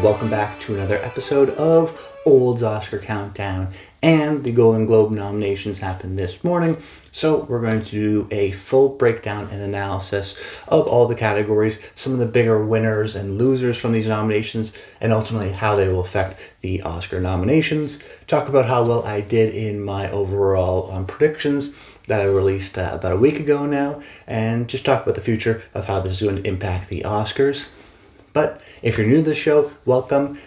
welcome back to another episode of Old's Oscar Countdown. And the Golden Globe nominations happened this morning, so we're going to do a full breakdown and analysis of all the categories, some of the bigger winners and losers from these nominations, and ultimately how they will affect the Oscar nominations. Talk about how well I did in my overall predictions that I released about a week ago now, and just talk about the future of how this is going to impact the Oscars. But if you're new to the show, welcome.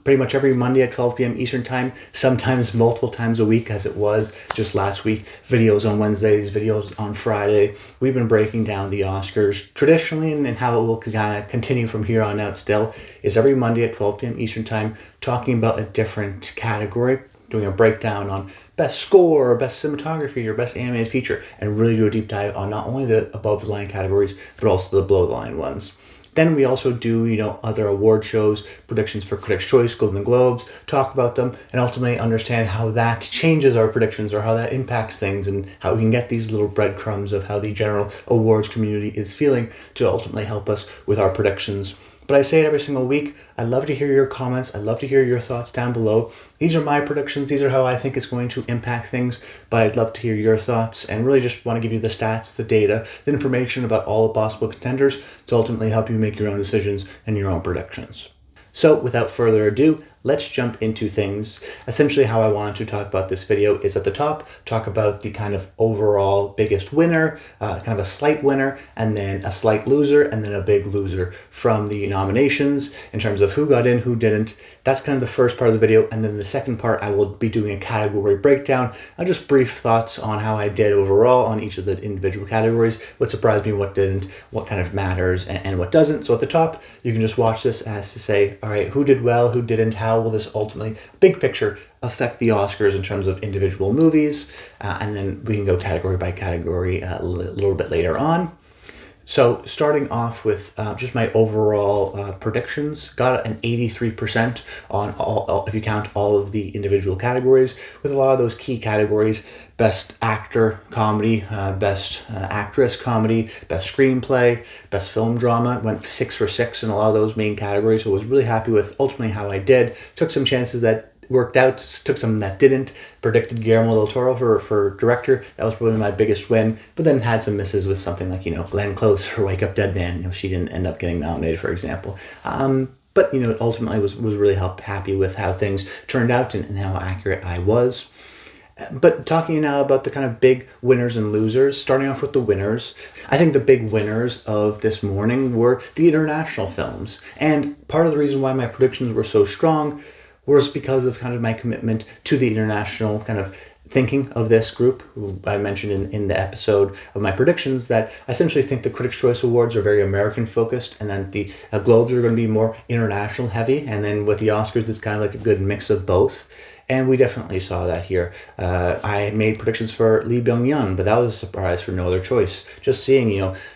Pretty much every Monday at 12 p.m. Eastern Time, sometimes multiple times a week as it was just last week. Videos on Wednesdays, videos on Friday. We've been breaking down the Oscars traditionally, and how it will kind of continue from here on out still is every Monday at 12 p.m. Eastern Time, talking about a different category, doing a breakdown on best score, or best cinematography, or best animated feature, and really do a deep dive on not only the above-the-line categories, but also the below-the-line ones. Then we also do, other award shows, predictions for Critics' Choice, Golden Globes, talk about them, and ultimately understand how that changes our predictions or how that impacts things, and how we can get these little breadcrumbs of how the general awards community is feeling to ultimately help us with our predictions. But I say it every single week. I love to hear your comments. I love to hear your thoughts down below. These are my predictions. These are how I think it's going to impact things. But I'd love to hear your thoughts and really just want to give you the stats, the data, the information about all the possible contenders to ultimately help you make your own decisions and your own predictions. So without further ado, let's jump into things. Essentially how I wanted to talk about this video is at the top, talk about the kind of overall biggest winner, kind of a slight winner, and then a slight loser, and then a big loser from the nominations in terms of who got in, who didn't. That's kind of the first part of the video. And then the second part, I will be doing a category breakdown, just brief thoughts on how I did overall on each of the individual categories, what surprised me, what didn't, what kind of matters, and what doesn't. So at the top, you can just watch this as to say, all right, who did well, who didn't, how will this ultimately, big picture, affect the Oscars in terms of individual movies, and then we can go category by category a little bit later on. So starting off with just my overall predictions, got an 83% on all, if you count all of the individual categories, with a lot of those key categories: best actor comedy, best actress comedy, best screenplay, best film drama. Went 6 for 6 in a lot of those main categories, so I was really happy with ultimately how I did. Took some chances that worked out, took some that didn't. Predicted Guillermo del Toro for director. That was probably my biggest win, but then had some misses with something like, Glenn Close for Wake Up Dead Man. She didn't end up getting nominated, for example. But, ultimately was really happy with how things turned out and how accurate I was. But talking now about the kind of big winners and losers, starting off with the winners, I think the big winners of this morning were the international films. And part of the reason why my predictions were so strong was because of kind of my commitment to the international kind of thinking of this group, who I mentioned in the episode of my predictions, that I essentially think the Critics' Choice Awards are very American focused, and then the Globes are going to be more international heavy, and then with the Oscars it's kind of like a good mix of both. And we definitely saw that here. I made predictions for Lee Byung-hun, but that was a surprise for No Other Choice. Just seeing,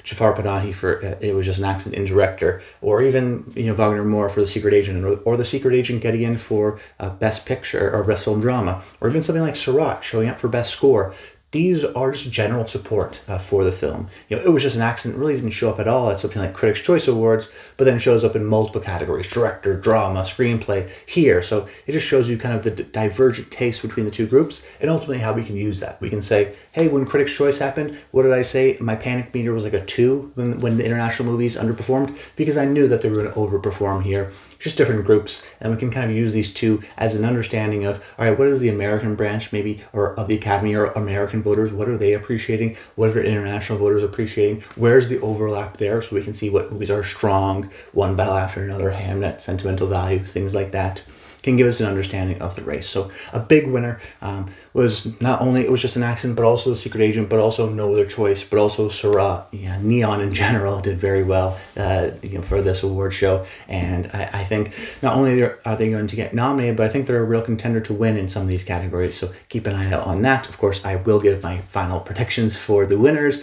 Jafar Panahi for It Was Just an Accident in director, or even, Wagner Moore for The Secret Agent, or The Secret Agent getting in for Best Picture or Best Film Drama, or even something like Seurat showing up for Best Score. These are just general support for the film. It Was Just an Accident really didn't show up at all at something like Critics' Choice Awards, but then shows up in multiple categories: director, drama, screenplay here. So it just shows you kind of the divergent taste between the two groups, and ultimately how we can use that. We can say, hey, when Critics' Choice happened, what did I say? My panic meter was like a 2 when the international movies underperformed, because I knew that they were going to overperform here. Just different groups, and we can kind of use these two as an understanding of, all right, what is the American branch maybe, or of the Academy, or American voters, what are they appreciating? What are international voters appreciating? Where's the overlap there, so we can see what movies are strong, one battle after another, Hamnet, Sentimental Value, things like that. Can give us an understanding of the race. So a big winner was not only It Was Just an Accident, but also The Secret Agent, but also No Other Choice, but also Seurat. Neon in general did very well for this award show. And I think not only are they going to get nominated, but I think they're a real contender to win in some of these categories. So keep an eye out on that. Of course, I will give my final predictions for the winners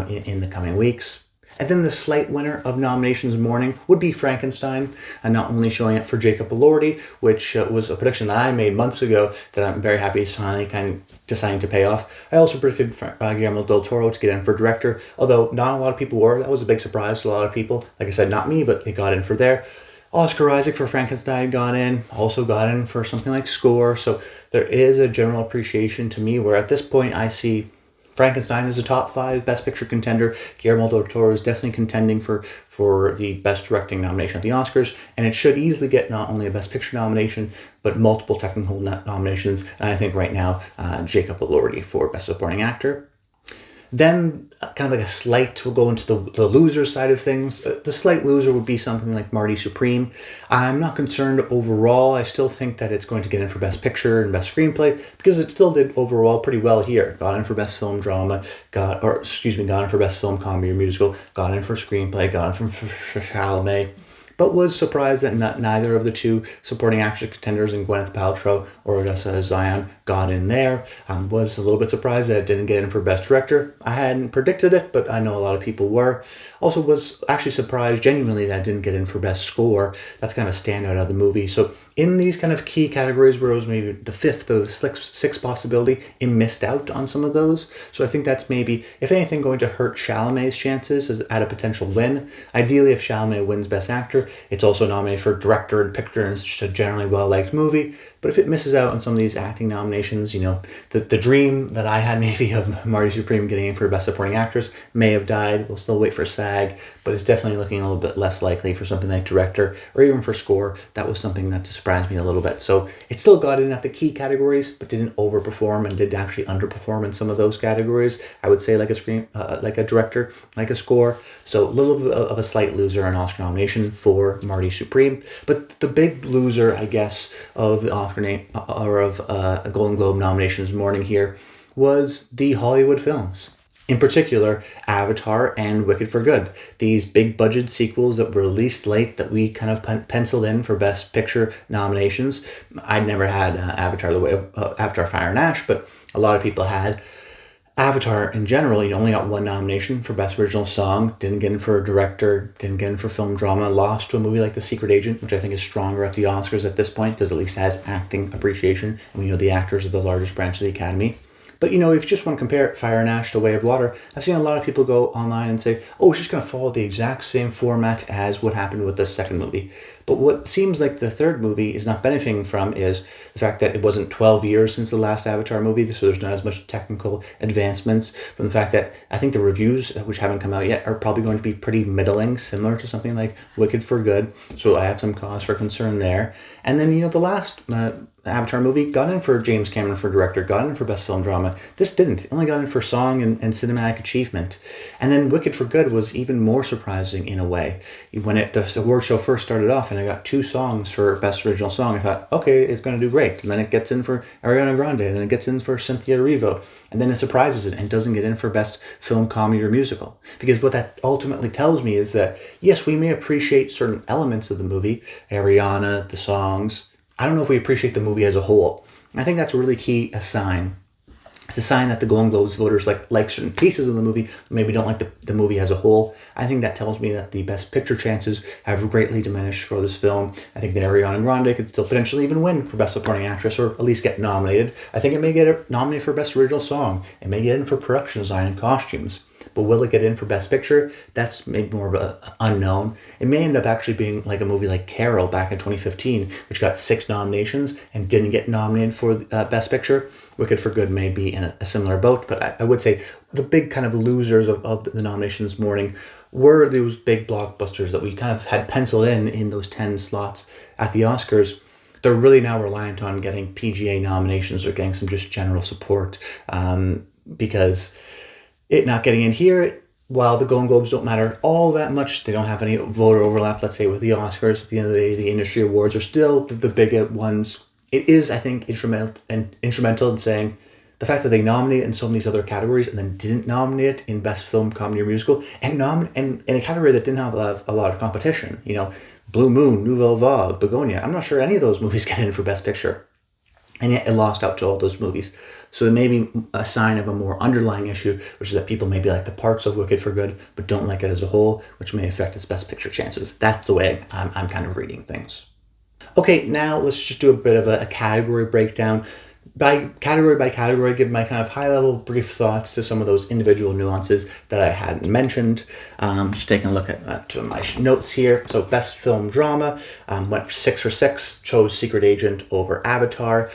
in the coming weeks. And then the slight winner of nominations morning would be Frankenstein, and not only showing up for Jacob Elordi, which was a prediction that I made months ago that I'm very happy is finally kind of deciding to pay off. I also predicted Guillermo del Toro to get in for director, although not a lot of people were. That was a big surprise to a lot of people. Like I said, not me, but it got in for there. Oscar Isaac for Frankenstein got in, also got in for something like Score. So there is a general appreciation to me where at this point I see Frankenstein is a top 5 Best Picture contender. Guillermo del Toro is definitely contending for the Best Directing nomination at the Oscars, and it should easily get not only a Best Picture nomination, but multiple technical nominations. And I think right now, Jacob Elordi for Best Supporting Actor. Then, kind of like a slight, we'll go into the loser side of things. The slight loser would be something like Marty Supreme. I'm not concerned overall. I still think that it's going to get in for Best Picture and Best Screenplay because it still did overall pretty well here. Got in for Best Film Drama, got in for Best Film Comedy or Musical, got in for Screenplay, got in for Chalamet. But was surprised that neither of the 2 supporting actress contenders in Gwyneth Paltrow or Odessa Zion got in there. Was a little bit surprised that it didn't get in for Best Director. I hadn't predicted it, but I know a lot of people were. Also was actually surprised genuinely that it didn't get in for Best Score. That's kind of a standout of the movie. So in these kind of key categories where it was maybe the 5th or the 6th possibility, it missed out on some of those. So I think that's maybe, if anything, going to hurt Chalamet's chances at a potential win. Ideally, if Chalamet wins Best Actor, it's also nominated for Director and Picture, and it's just a generally well-liked movie. But if it misses out on some of these acting nominations, the dream that I had maybe of Marty Supreme getting in for Best Supporting Actress may have died. We'll still wait for SAG, but it's definitely looking a little bit less likely for something like Director or even for Score. That was something that surprised me a little bit. So it still got in at the key categories, but didn't overperform and did actually underperform in some of those categories. I would say like a Director, like a Score. So a little bit of a slight loser, an Oscar nomination for Marty Supreme. But the big loser, I guess, of the Oscar a Golden Globe nominations morning here was the Hollywood films. In particular, Avatar and Wicked for Good. These big budget sequels that were released late that we kind of penciled in for Best Picture nominations. I'd never had Avatar the Way of Avatar Fire and Ash, but a lot of people had. Avatar in general, only got 1 nomination for Best Original Song, didn't get in for a Director, didn't get in for Film Drama, lost to a movie like The Secret Agent, which I think is stronger at the Oscars at this point because at least has acting appreciation, and we know the actors are the largest branch of the Academy. But, if you just want to compare Fire and Ash to Way of Water, I've seen a lot of people go online and say, oh, it's just going to follow the exact same format as what happened with the second movie. But what seems like the third movie is not benefiting from is the fact that it wasn't 12 years since the last Avatar movie, so there's not as much technical advancements, from the fact that I think the reviews, which haven't come out yet, are probably going to be pretty middling, similar to something like Wicked for Good. So I have some cause for concern there. And then, the last Avatar movie got in for James Cameron for Director, got in for Best Film Drama. This didn't. It only got in for Song and Cinematic Achievement. And then Wicked for Good was even more surprising in a way. When the award show first started off and I got 2 songs for Best Original Song, I thought, okay, it's going to do great. And then it gets in for Ariana Grande, and then it gets in for Cynthia Erivo. And then it surprises it and doesn't get in for Best Film Comedy or Musical. Because what that ultimately tells me is that, yes, we may appreciate certain elements of the movie, Ariana, the songs. I don't know if we appreciate the movie as a whole. And I think that's a really key sign. It's a sign that the Golden Globes voters like certain pieces of the movie, maybe don't like the movie as a whole. I think that tells me that the Best Picture chances have greatly diminished for this film. I think that Ariana Grande could still potentially even win for Best Supporting Actress, or at least get nominated. I think it may get nominated for Best Original Song. It may get in for Production Design and Costumes. But will it get in for Best Picture? That's maybe more of an unknown. It may end up actually being like a movie like Carol back in 2015, which got 6 nominations and didn't get nominated for Best Picture. Wicked for Good may be in a similar boat, but I would say the big kind of losers of the nominations this morning were those big blockbusters that we kind of had penciled in those 10 slots at the Oscars. They're really now reliant on getting PGA nominations or getting some just general support, because it not getting in here, while the Golden Globes don't matter all that much, they don't have any voter overlap, let's say, with the Oscars. At the end of the day, the industry awards are still the big ones. It is, I think, instrumental in saying the fact that they nominated in so many other categories and then didn't nominate it in Best Film, Comedy, or Musical, and in a category that didn't have a lot of competition. Blue Moon, Nouvelle Vague, Begonia. I'm not sure any of those movies get in for Best Picture. And yet it lost out to all those movies. So it may be a sign of a more underlying issue, which is that people maybe like the parts of Wicked for Good, but don't like it as a whole, which may affect its Best Picture chances. That's the way I'm kind of reading things. Okay, now let's just do a bit of a category breakdown. by category, give my kind of high-level brief thoughts to some of those individual nuances that I hadn't mentioned. Just taking a look at my notes here. So best film drama, went 6 for 6, chose Secret Agent over Avatar.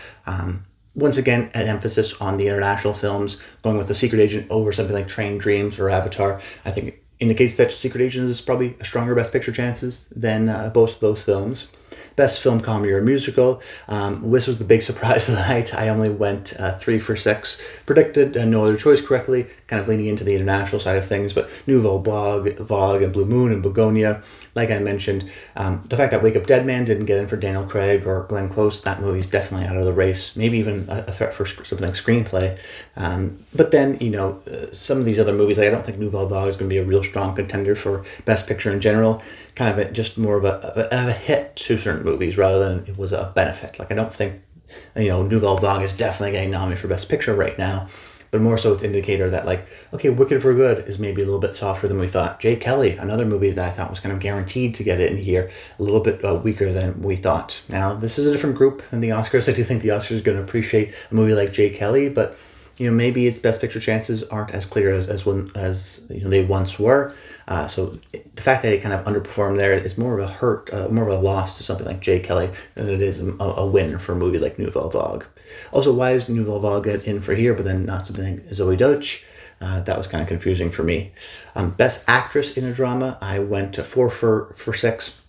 Once again, an emphasis on the international films, going with The Secret Agent over something like Train Dreams or Avatar. I think it indicates that Secret Agent is probably a stronger Best Picture chances than both of those films. Best film comedy or musical. This was the big surprise of the night. I only went 3 for 6. Predicted No Other Choice correctly, kind of leaning into the international side of things, but Nouvelle Vague and Blue Moon and Begonia. Like I mentioned, the fact that Wake Up Dead Man didn't get in for Daniel Craig or Glenn Close, that movie's definitely out of the race. Maybe even a threat for something like screenplay. But then, some of these other movies, like I don't think Nouvelle Vague is going to be a real strong contender for Best Picture in general. Kind of just more of a hit to certain movies rather than it was a benefit. Like I don't think, Nouvelle Vague is definitely getting nominated for Best Picture right now. But more so it's an indicator that, like, okay, Wicked for Good is maybe a little bit softer than we thought. Jay Kelly, another movie that I thought was kind of guaranteed to get it in here, a little bit weaker than we thought. Now, this is a different group than the Oscars. I do think the Oscars are going to appreciate a movie like Jay Kelly, but maybe its Best Picture chances aren't as clear as they once were. So the fact that it kind of underperformed there is more of a hurt, more of a loss to something like Jay Kelly than it is a win for a movie like Nouvelle Vague. Also, why is Nouvelle Vague get in for here, but then not something like Zoe Deutsch? That was kind of confusing for me. Best Actress in a Drama, I went to 4 for 6.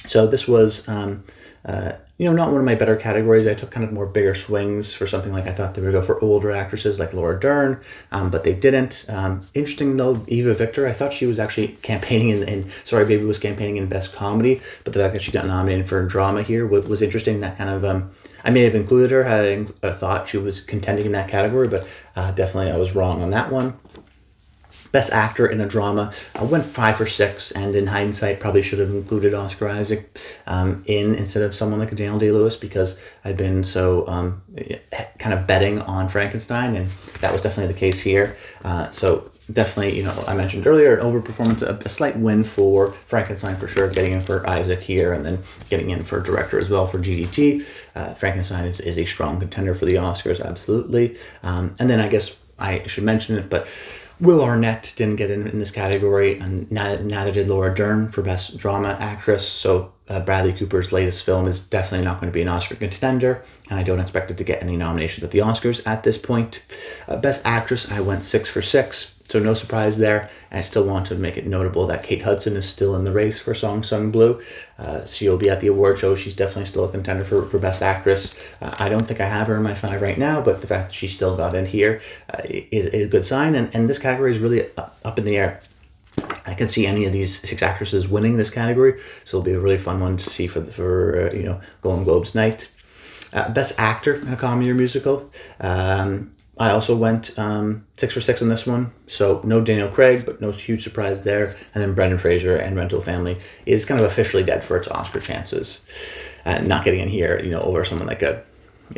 So this was, not one of my better categories. I took kind of more bigger swings for something like I thought they would go for older actresses like Laura Dern, but they didn't. Interesting though, Eva Victor, I thought she was actually campaigning in Sorry Baby was campaigning in Best Comedy, but the fact that she got nominated for drama here was interesting. That kind of, I may have included her had I thought she was contending in that category, but definitely I was wrong on that one. Best Actor in a Drama, I went 5 for 6, and in hindsight probably should have included Oscar Isaac instead of someone like Daniel Day-Lewis, because I'd been so kind of betting on Frankenstein, and that was definitely the case here. So definitely, I mentioned earlier, an overperformance, a slight win for Frankenstein for sure, getting in for Isaac here, and then getting in for director as well for GDT. Frankenstein is a strong contender for the Oscars, absolutely. And then I guess I should mention it, but Will Arnett didn't get in this category, and neither did Laura Dern for Best Drama Actress. So Bradley Cooper's latest film is definitely not going to be an Oscar contender, and I don't expect it to get any nominations at the Oscars at this point. Best Actress, I went 6 for 6, so no surprise there. And I still want to make it notable that Kate Hudson is still in the race for Song Sung Blue. She'll be at the award show. She's definitely still a contender for Best Actress. I don't think I have her in my 5 right now, but the fact that she still got in here is a good sign. And this category is really up in the air. I can see any of these 6 actresses winning this category, so it'll be a really fun one to see for Golden Globes night. Best Actor in a Comedy or Musical. I also went 6 for 6 on this one, so no Daniel Craig, but no huge surprise there. And then Brendan Fraser and Rental Family is kind of officially dead for its Oscar chances. Not getting in here, over someone like a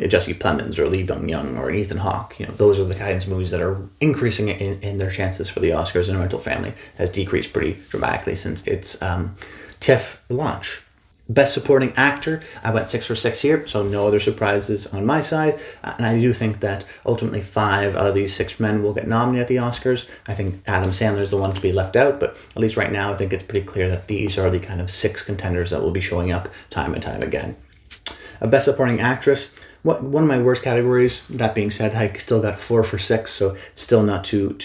Jesse Plemons or Lee Byung-young or an Ethan Hawke. Those are the kinds of movies that are increasing in their chances for the Oscars, and Rental Family has decreased pretty dramatically since its TIFF launch. Best Supporting Actor, I went 6 for 6 here, so no other surprises on my side. And I do think that ultimately 5 out of these 6 men will get nominated at the Oscars. I think Adam Sandler is the one to be left out, but at least right now I think it's pretty clear that these are the kind of 6 contenders that will be showing up time and time again. Best Supporting Actress, one of my worst categories. That being said, I still got 4 for 6, so still not too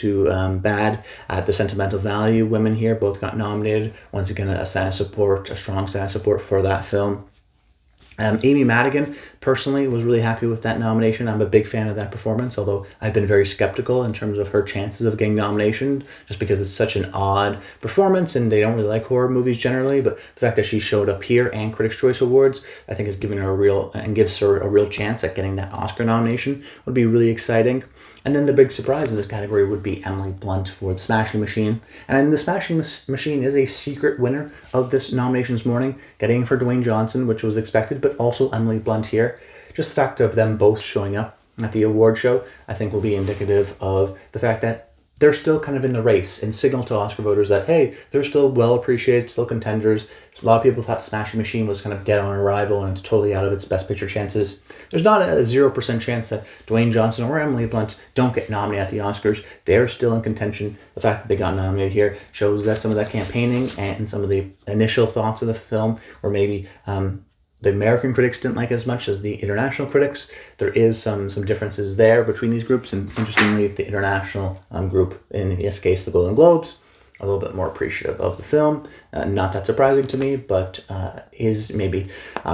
bad. The Sentimental Value women here both got nominated. Once again, a strong sign of support for that film. Amy Madigan, personally, was really happy with that nomination. I'm a big fan of that performance, although I've been very skeptical in terms of her chances of getting nominated, just because it's such an odd performance and they don't really like horror movies generally. But the fact that she showed up here and Critics' Choice Awards, I think is giving her gives her a real chance at getting that Oscar nomination. Would be really exciting. And then the big surprise in this category would be Emily Blunt for The Smashing Machine. And The Smashing Machine is a secret winner of this nominations morning, getting for Dwayne Johnson, which was expected, but also Emily Blunt here. Just the fact of them both showing up at the award show, I think will be indicative of the fact that they're still kind of in the race and signal to Oscar voters that, hey, they're still well appreciated, still contenders. A lot of people thought Smashing Machine was kind of dead on arrival and it's totally out of its Best Picture chances. There's not a 0% chance that Dwayne Johnson or Emily Blunt don't get nominated at the Oscars. They're still in contention. The fact that they got nominated here shows that some of that campaigning and some of the initial thoughts of the film were maybe the American critics didn't like it as much as the international critics. There is some differences there between these groups, and interestingly, the international group, in this case the Golden Globes, a little bit more appreciative of the film. Not that surprising to me, but is maybe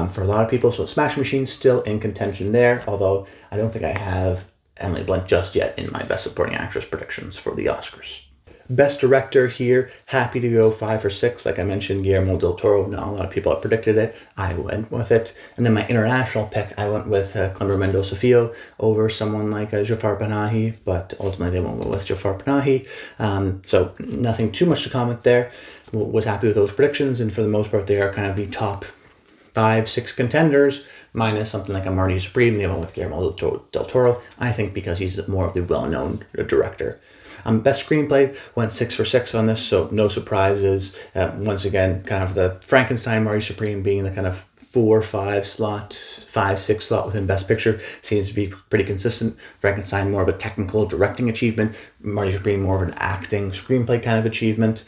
for a lot of people. So Smash Machine still in contention there, although I don't think I have Emily Blunt just yet in my Best Supporting Actress predictions for the Oscars. Best Director here, happy to go 5 or 6. Like I mentioned, Guillermo del Toro. Not a lot of people have predicted it. I went with it. And then my international pick, I went with Cleber Mendoza Filho over someone like Jafar Panahi, but ultimately they went with Jafar Panahi. So nothing too much to comment there. Was happy with those predictions, and for the most part, they are kind of the top 5, 6 contenders, minus something like a Marty Supreme. They went with Guillermo del Toro, I think because he's more of the well-known director. Best Screenplay, went 6 for 6 on this, so no surprises. Once again, kind of the Frankenstein, Marty Supreme being the kind of 4-5 slot, 5-6 slot within Best Picture seems to be pretty consistent. Frankenstein more of a technical directing achievement, Marty Supreme more of an acting screenplay kind of achievement,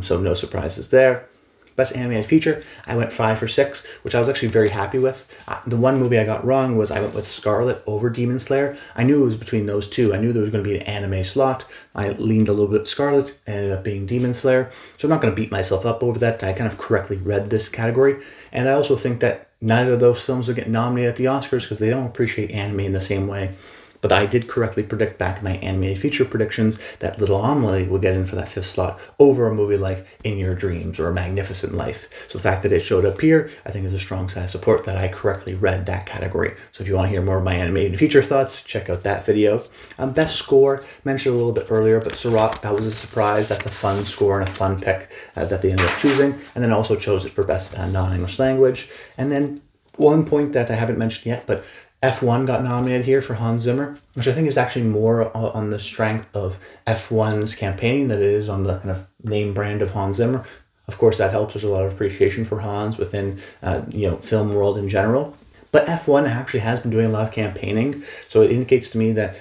so no surprises there. Best Animated Feature, I went 5 for 6, which I was actually very happy with. The one movie I got wrong was I went with Scarlet over Demon Slayer. I knew it was between those two. I knew there was going to be an anime slot. I leaned a little bit Scarlet, ended up being Demon Slayer. So I'm not going to beat myself up over that. I kind of correctly read this category. And I also think that neither of those films will get nominated at the Oscars because they don't appreciate anime in the same way. But I did correctly predict back in my animated feature predictions that Little Amelie would get in for that 5th slot over a movie like In Your Dreams or A Magnificent Life. So the fact that it showed up here, I think is a strong sign of support that I correctly read that category. So if you want to hear more of my animated feature thoughts, check out that video. Best Score, mentioned a little bit earlier, but Seurat, that was a surprise. That's a fun score and a fun pick that they ended up choosing. And then also chose it for Best Non-English Language. And then one point that I haven't mentioned yet, but F1 got nominated here for Hans Zimmer, which I think is actually more on the strength of F1's campaigning than it is on the kind of name brand of Hans Zimmer. Of course, that helps. There's a lot of appreciation for Hans within, film world in general. But F1 actually has been doing a lot of campaigning, so it indicates to me that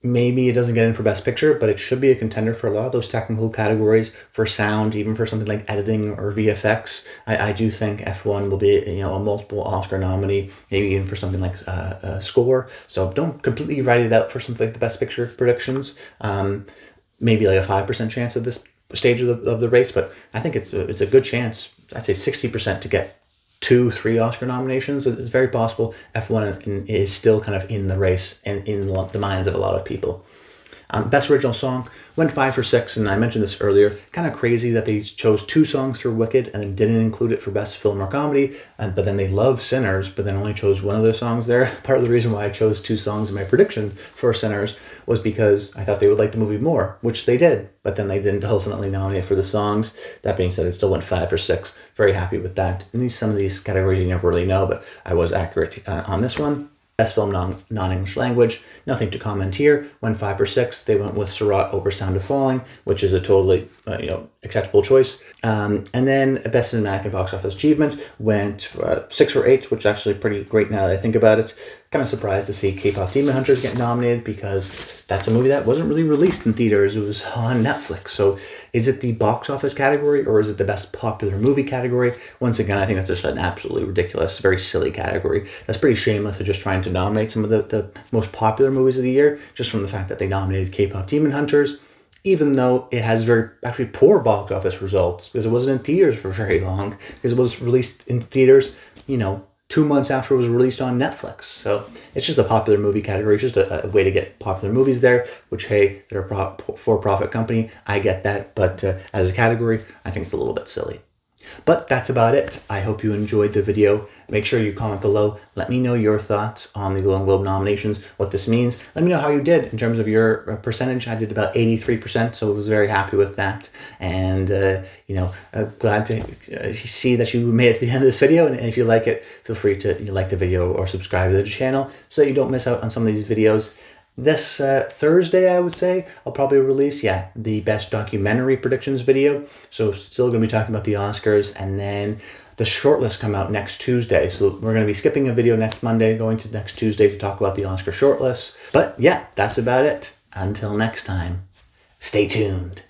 maybe it doesn't get in for Best Picture, but it should be a contender for a lot of those technical categories, for sound, even for something like editing or VFX. I do think F1 will be a multiple Oscar nominee, maybe even for something like score. So don't completely write it out for something like the Best Picture predictions. Maybe like a 5% chance at this stage of the race, but I think it's a good chance. I'd say 60% to get 2-3 Oscar nominations. It's very possible F1 is still kind of in the race and in the minds of a lot of people. Best Original Song, went 5 for 6, and I mentioned this earlier. Kind of crazy that they chose 2 songs for Wicked and then didn't include it for Best Film or Comedy, but then they love Sinners, but then only chose one of their songs there. Part of the reason why I chose 2 songs in my prediction for Sinners was because I thought they would like the movie more, which they did, but then they didn't ultimately nominate for the songs. That being said, it still went 5 for 6. Very happy with that. And some of these categories you never really know, but I was accurate on this one. Best Film Non-English Language, nothing to comment here. Went 5 for 6. They went with Seurat over Sound of Falling, which is a totally acceptable choice. And then Best Cinematic and Box Office Achievement went 6 for 8, which is actually pretty great now that I think about it. Kind of surprised to see K-Pop Demon Hunters get nominated because that's a movie that wasn't really released in theaters. It was on Netflix. So is it the box office category or is it the best popular movie category? Once again, I think that's just an absolutely ridiculous, very silly category. That's pretty shameless of just trying to nominate some of the most popular movies of the year, just from the fact that they nominated K-Pop Demon Hunters, even though it has very actually poor box office results because it wasn't in theaters for very long, because it was released in theaters, 2 months after it was released on Netflix. So it's just a popular movie category. It's just a way to get popular movies there, which, hey, they're a for-profit company. I get that. But as a category, I think it's a little bit silly. But that's about it. I hope you enjoyed the video. Make sure you comment below. Let me know your thoughts on the Golden Globe nominations, what this means. Let me know how you did in terms of your percentage. I did about 83%, so I was very happy with that. And, glad to see that you made it to the end of this video. And if you like it, feel free to like the video or subscribe to the channel so that you don't miss out on some of these videos. This Thursday, I would say, I'll probably release, the best documentary predictions video. So still going to be talking about the Oscars, and then the shortlist come out next Tuesday. So we're going to be skipping a video next Monday, going to next Tuesday to talk about the Oscar shortlist. But yeah, that's about it. Until next time, stay tuned.